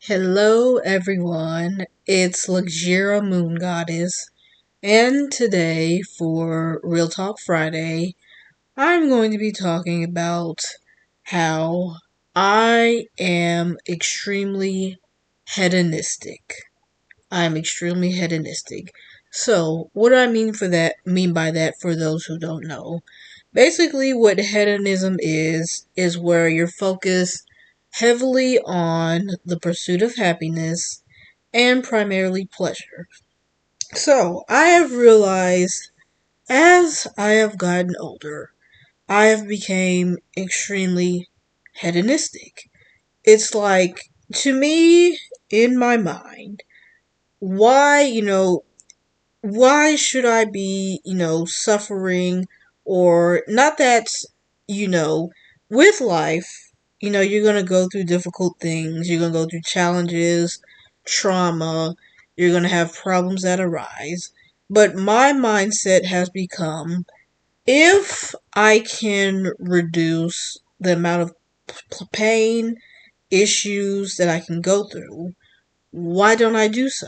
Hello, everyone. It's Luxura Moon Goddess, and today for Real Talk Friday, I'm going to be talking about how I am extremely hedonistic. I'm extremely hedonistic. So, what do I mean by that for those who don't know? Basically, what hedonism is where you're focused heavily on the pursuit of happiness and primarily pleasure. So, I have realized as I have gotten older, I have become extremely hedonistic. It's like, to me, in my mind, why, why should I be, suffering or not that, you know, with life, you're going to go through difficult things, you're going to go through challenges, trauma, you're going to have problems that arise. But my mindset has become if I can reduce the amount of pain, issues that I can go through, why don't I do so?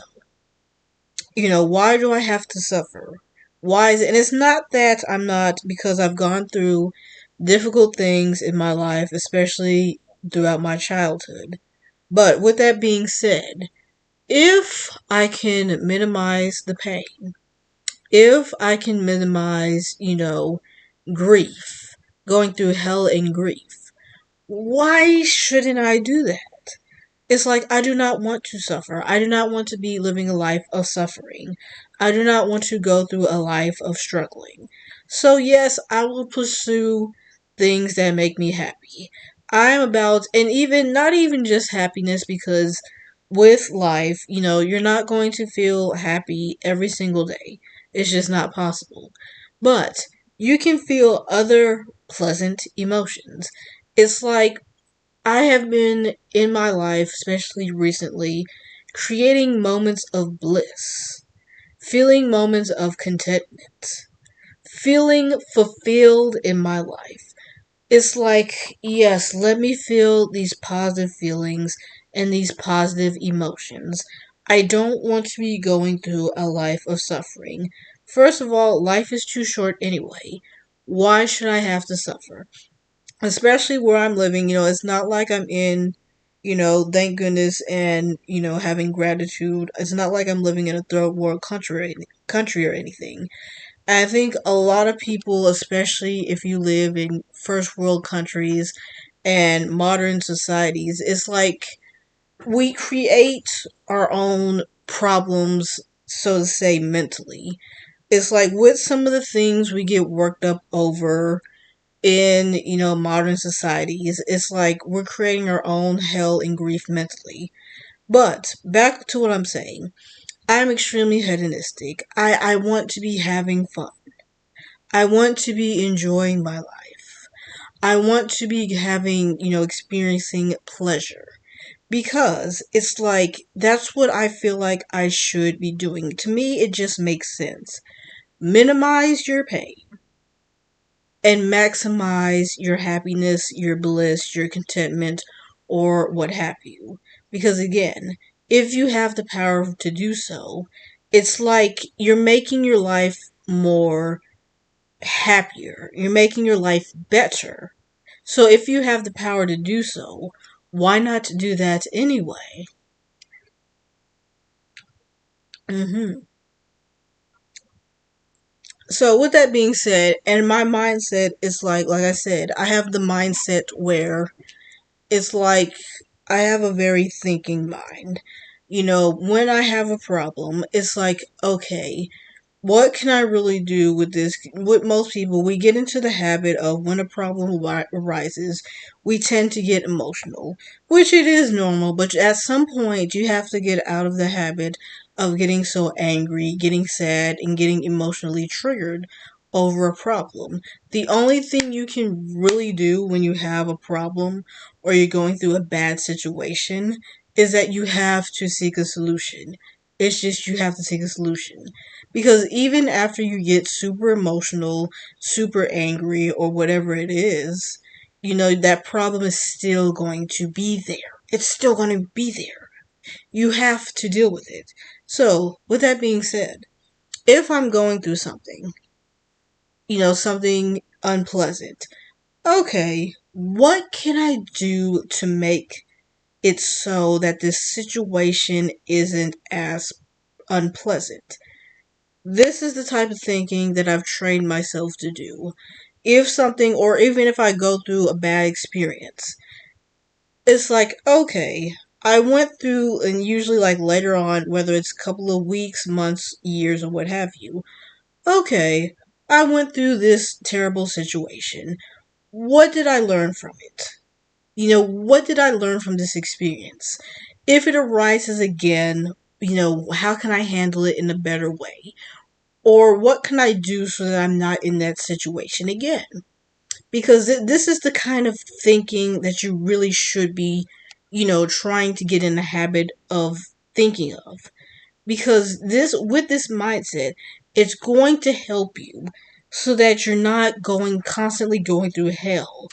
Why do I have to suffer? Why is it? And it's not that I'm not, because I've gone through difficult things in my life, especially throughout my childhood. But with that being said, if I can minimize the pain, if I can minimize, grief, going through hell and grief, why shouldn't I do that? It's like I do not want to suffer. I do not want to be living a life of suffering. I do not want to go through a life of struggling. So, yes, I will pursue things that make me happy. I'm about, and even, not even just happiness, because with life, you're not going to feel happy every single day. It's just not possible. But you can feel other pleasant emotions. It's like I have been in my life, especially recently, creating moments of bliss, feeling moments of contentment, feeling fulfilled in my life. It's like, yes, let me feel these positive feelings and these positive emotions. I don't want to be going through a life of suffering. First of all, life is too short anyway. Why should I have to suffer? Especially where I'm living, it's not like I'm in, thank goodness and, having gratitude. It's not like I'm living in a third world country or anything. I think a lot of people, especially if you live in first world countries and modern societies, it's like we create our own problems, so to say, mentally. It's like with some of the things we get worked up over in, modern societies, it's like we're creating our own hell and grief mentally. But back to what I'm saying. I'm extremely hedonistic. I want to be having fun. I want to be enjoying my life. I want to be having, experiencing pleasure. Because it's like, that's what I feel like I should be doing. To me, it just makes sense. Minimize your pain and maximize your happiness, your bliss, your contentment, or what have you. Because again, if you have the power to do so, it's like you're making your life more happier. You're making your life better. So if you have the power to do so, why not do that anyway? hmm So with that being said, and my mindset is like I said, I have the mindset where it's like I have a very thinking mind. When I have a problem, it's like, okay, what can I really do with this? With most people, we get into the habit of when a problem arises, we tend to get emotional, which it is normal, but at some point, you have to get out of the habit of getting so angry, getting sad, and getting emotionally triggered over a problem. The only thing you can really do when you have a problem or you're going through a bad situation is that you have to seek a solution. It's just you have to seek a solution. Because even after you get super emotional, super angry, or whatever it is, that problem is still going to be there. It's still going to be there. You have to deal with it. So, with that being said, if I'm going through something, something unpleasant, okay, what can I do to make it so that this situation isn't as unpleasant? This is the type of thinking that I've trained myself to do. If something, or even if I go through a bad experience, it's like, okay, I went through, and usually like later on, whether it's a couple of weeks, months, years, or what have you, okay, I went through this terrible situation. What did I learn from it? What did I learn from this experience? If it arises again, how can I handle it in a better way? Or what can I do so that I'm not in that situation again? Because this is the kind of thinking that you really should be, trying to get in the habit of thinking of. Because with this mindset, it's going to help you so that you're not constantly going through hell,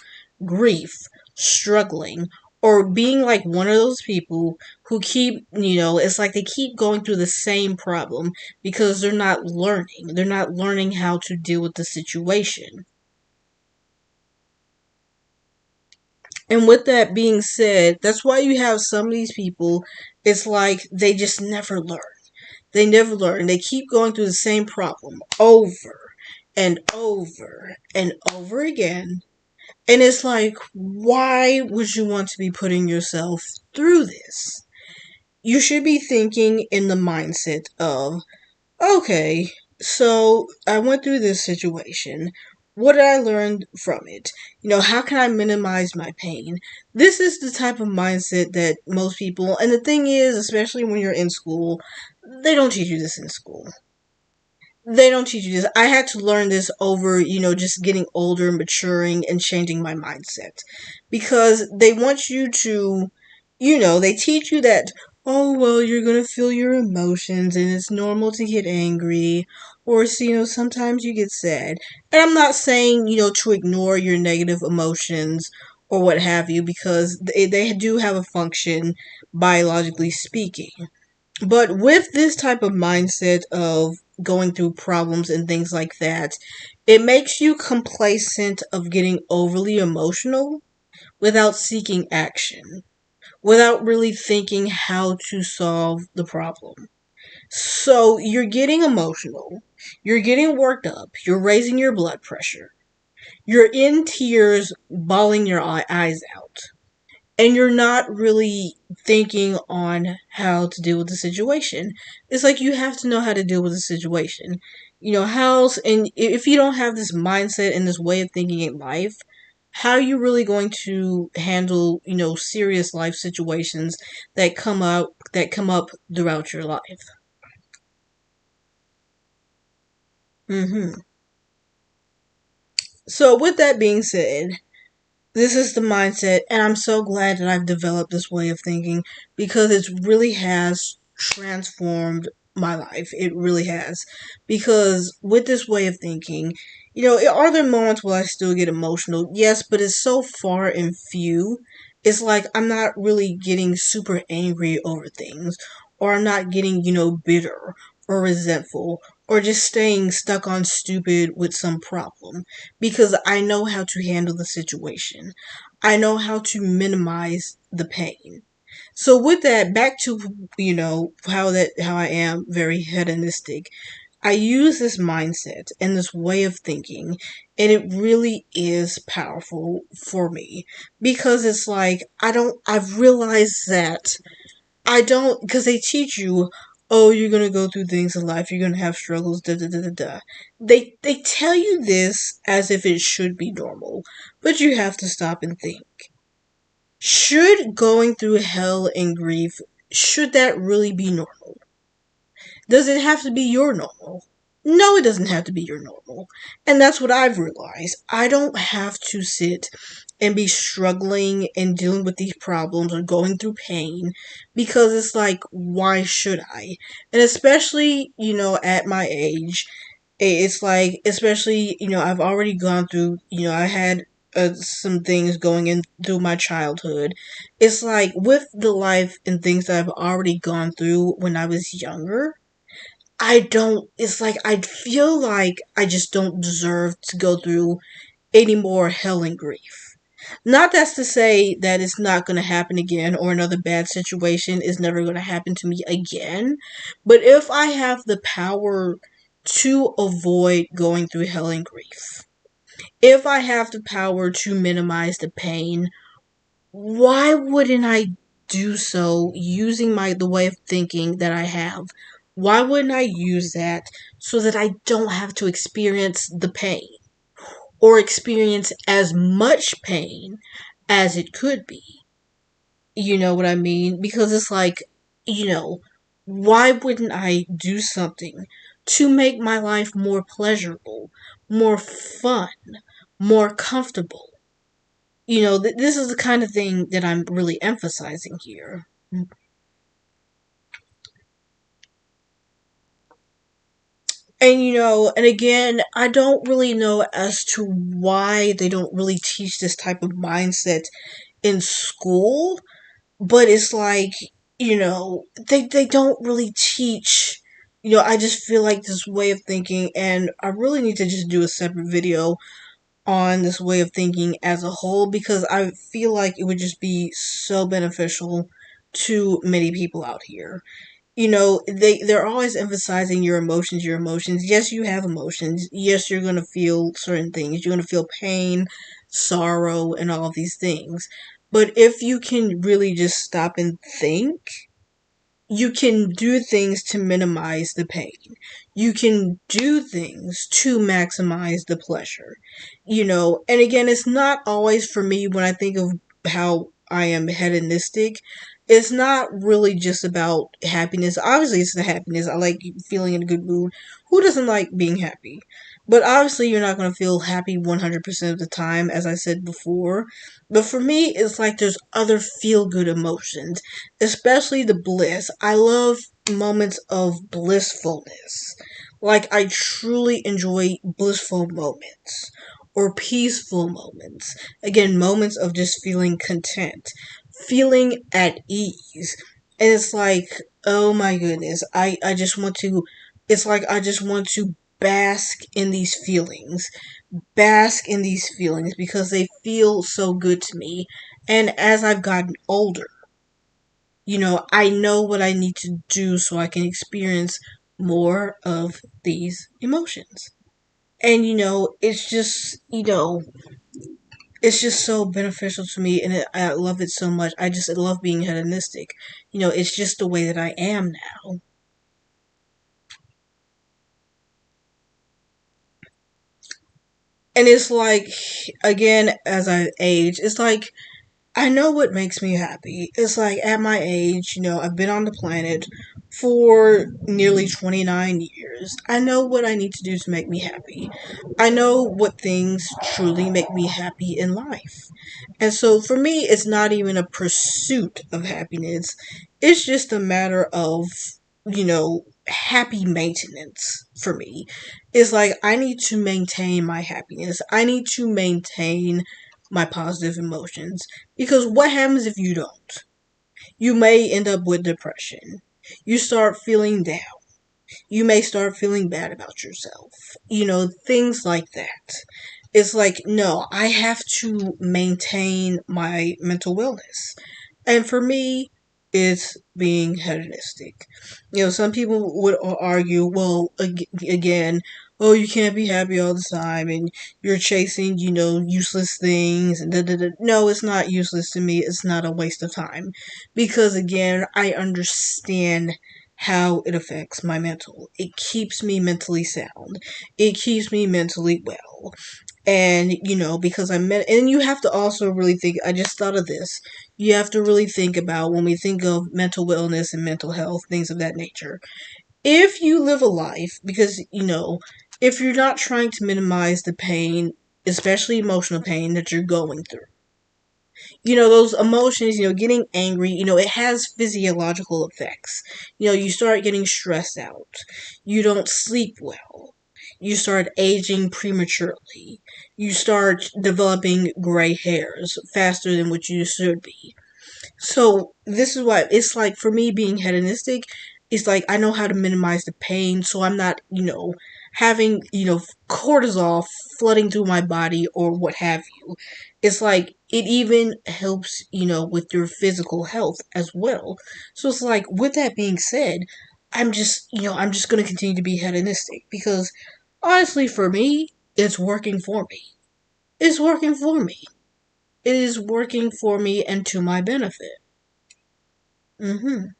grief, struggling, or being like one of those people who keep, it's like they keep going through the same problem because they're not learning. They're not learning how to deal with the situation. And with that being said, that's why you have some of these people, it's like they just never learn. They never learn. They keep going through the same problem over and over and over again. And it's like, why would you want to be putting yourself through this? You should be thinking in the mindset of, okay, so I went through this situation. What did I learn from it? How can I minimize my pain? This is the type of mindset that most people, and the thing is, especially when you're in school, they don't teach you this in school. They don't teach you this. I had to learn this over, just getting older, maturing, and changing my mindset. Because they want you to, they teach you that, oh, well, you're going to feel your emotions and it's normal to get angry. Or, sometimes you get sad. And I'm not saying, to ignore your negative emotions or what have you, because they do have a function, biologically speaking. But with this type of mindset of going through problems and things like that, it makes you complacent of getting overly emotional without seeking action, without really thinking how to solve the problem. So you're getting emotional, you're getting worked up, you're raising your blood pressure, you're in tears, bawling your eyes out, and you're not really thinking on how to deal with the situation. It's like you have to know how to deal with the situation. How else, and if you don't have this mindset and this way of thinking in life, how are you really going to handle, serious life situations that come up throughout your life? hmm So with that being said, this is the mindset, and I'm so glad that I've developed this way of thinking because it really has transformed my life. It really has. Because with this way of thinking, are there moments where I still get emotional? Yes, but it's so far and few. It's like I'm not really getting super angry over things, or I'm not getting, bitter or resentful, or just staying stuck on stupid with some problem because I know how to handle the situation. I know how to minimize the pain. So with that, back to how I am very hedonistic. I use this mindset and this way of thinking, and it really is powerful for me because it's like I've realized that I don't, because they teach you, oh, you're gonna go through things in life, you're gonna have struggles, da da da da da. They tell you this as if it should be normal, but you have to stop and think. Should going through hell and grief, should that really be normal? Does it have to be your normal? No, it doesn't have to be your normal. And that's what I've realized. I don't have to sit and be struggling and dealing with these problems or going through pain because it's like, why should I? And especially, at my age, it's like, especially, I've already gone through, I had some things going in through my childhood. It's like with the life and things that I've already gone through when I was younger, I don't, it's like I feel like I just don't deserve to go through any more hell and grief. Not that's to say that it's not going to happen again or another bad situation is never going to happen to me again. But if I have the power to avoid going through hell and grief, if I have the power to minimize the pain, why wouldn't I do so using the way of thinking that I have? Why wouldn't I use that so that I don't have to experience the pain or experience as much pain as it could be? You know what I mean? Because it's like, you know, why wouldn't I do something to make my life more pleasurable, more fun, more comfortable? This is the kind of thing that I'm really emphasizing here. And and again, I don't really know as to why they don't really teach this type of mindset in school, but it's like, they don't really teach, I just feel like this way of thinking, and I really need to just do a separate video on this way of thinking as a whole because I feel like it would just be so beneficial to many people out here. They're always emphasizing your emotions, your emotions. Yes, you have emotions. Yes, you're going to feel certain things. You're going to feel pain, sorrow, and all of these things. But if you can really just stop and think, you can do things to minimize the pain. You can do things to maximize the pleasure. And again, it's not always for me when I think of how I am hedonistic. It's not really just about happiness. Obviously, it's the happiness. I like feeling in a good mood. Who doesn't like being happy? But obviously, you're not going to feel happy 100% of the time, as I said before. But for me, it's like there's other feel good emotions, especially the bliss. I love moments of blissfulness. Like, I truly enjoy blissful moments or peaceful moments. Again, moments of just feeling content, feeling at ease. And it's like, oh my goodness, I just want to, it's like I just want to bask in these feelings because they feel so good to me. And as I've gotten older, I know what I need to do so I can experience more of these emotions. And it's just so beneficial to me, and I love it so much. I love being hedonistic. It's just the way that I am now. And it's like, again, as I age, it's like I know what makes me happy. It's like at my age, I've been on the planet for nearly 29 years. I know what I need to do to make me happy. I know what things truly make me happy in life. And so for me, it's not even a pursuit of happiness. It's just a matter of, happy maintenance for me. It's like I need to maintain my happiness. I need to maintain my positive emotions. Because what happens if you don't? You may end up with depression. You start feeling down. You may start feeling bad about yourself. Things like that. It's like, no, I have to maintain my mental wellness. And for me, it's being hedonistic. Some people would argue, well, again, oh, you can't be happy all the time and you're chasing, useless things and da da da. No, it's not useless to me. It's not a waste of time. Because again, I understand how it affects my mental. It keeps me mentally sound. It keeps me mentally well. And, because I met, and you have to also really think, I just thought of this. You have to really think about when we think of mental wellness and mental health, things of that nature. If you live a life, because, if you're not trying to minimize the pain, especially emotional pain that you're going through, those emotions, getting angry, it has physiological effects. You start getting stressed out. You don't sleep well. you start aging prematurely. You start developing gray hairs faster than what you should be. So this is why it's like for me being hedonistic, it's like I know how to minimize the pain, so I'm not, having, cortisol flooding through my body or what have you. It's like it even helps, with your physical health as well. So it's like with that being said, I'm just going to continue to be hedonistic because honestly for me, it's working for me. It's working for me. It is working for me and to my benefit. hmm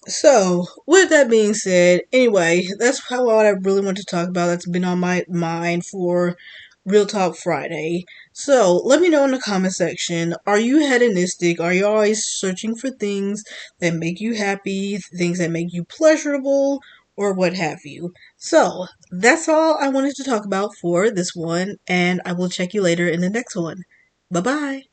So, with that being said, anyway, that's how what I really want to talk about. That's been on my mind for Real Talk Friday. So, let me know in the comment section. Are you hedonistic? Are you always searching for things that make you happy, things that make you pleasurable, or what have you? So, that's all I wanted to talk about for this one, and I will check you later in the next one. Bye bye.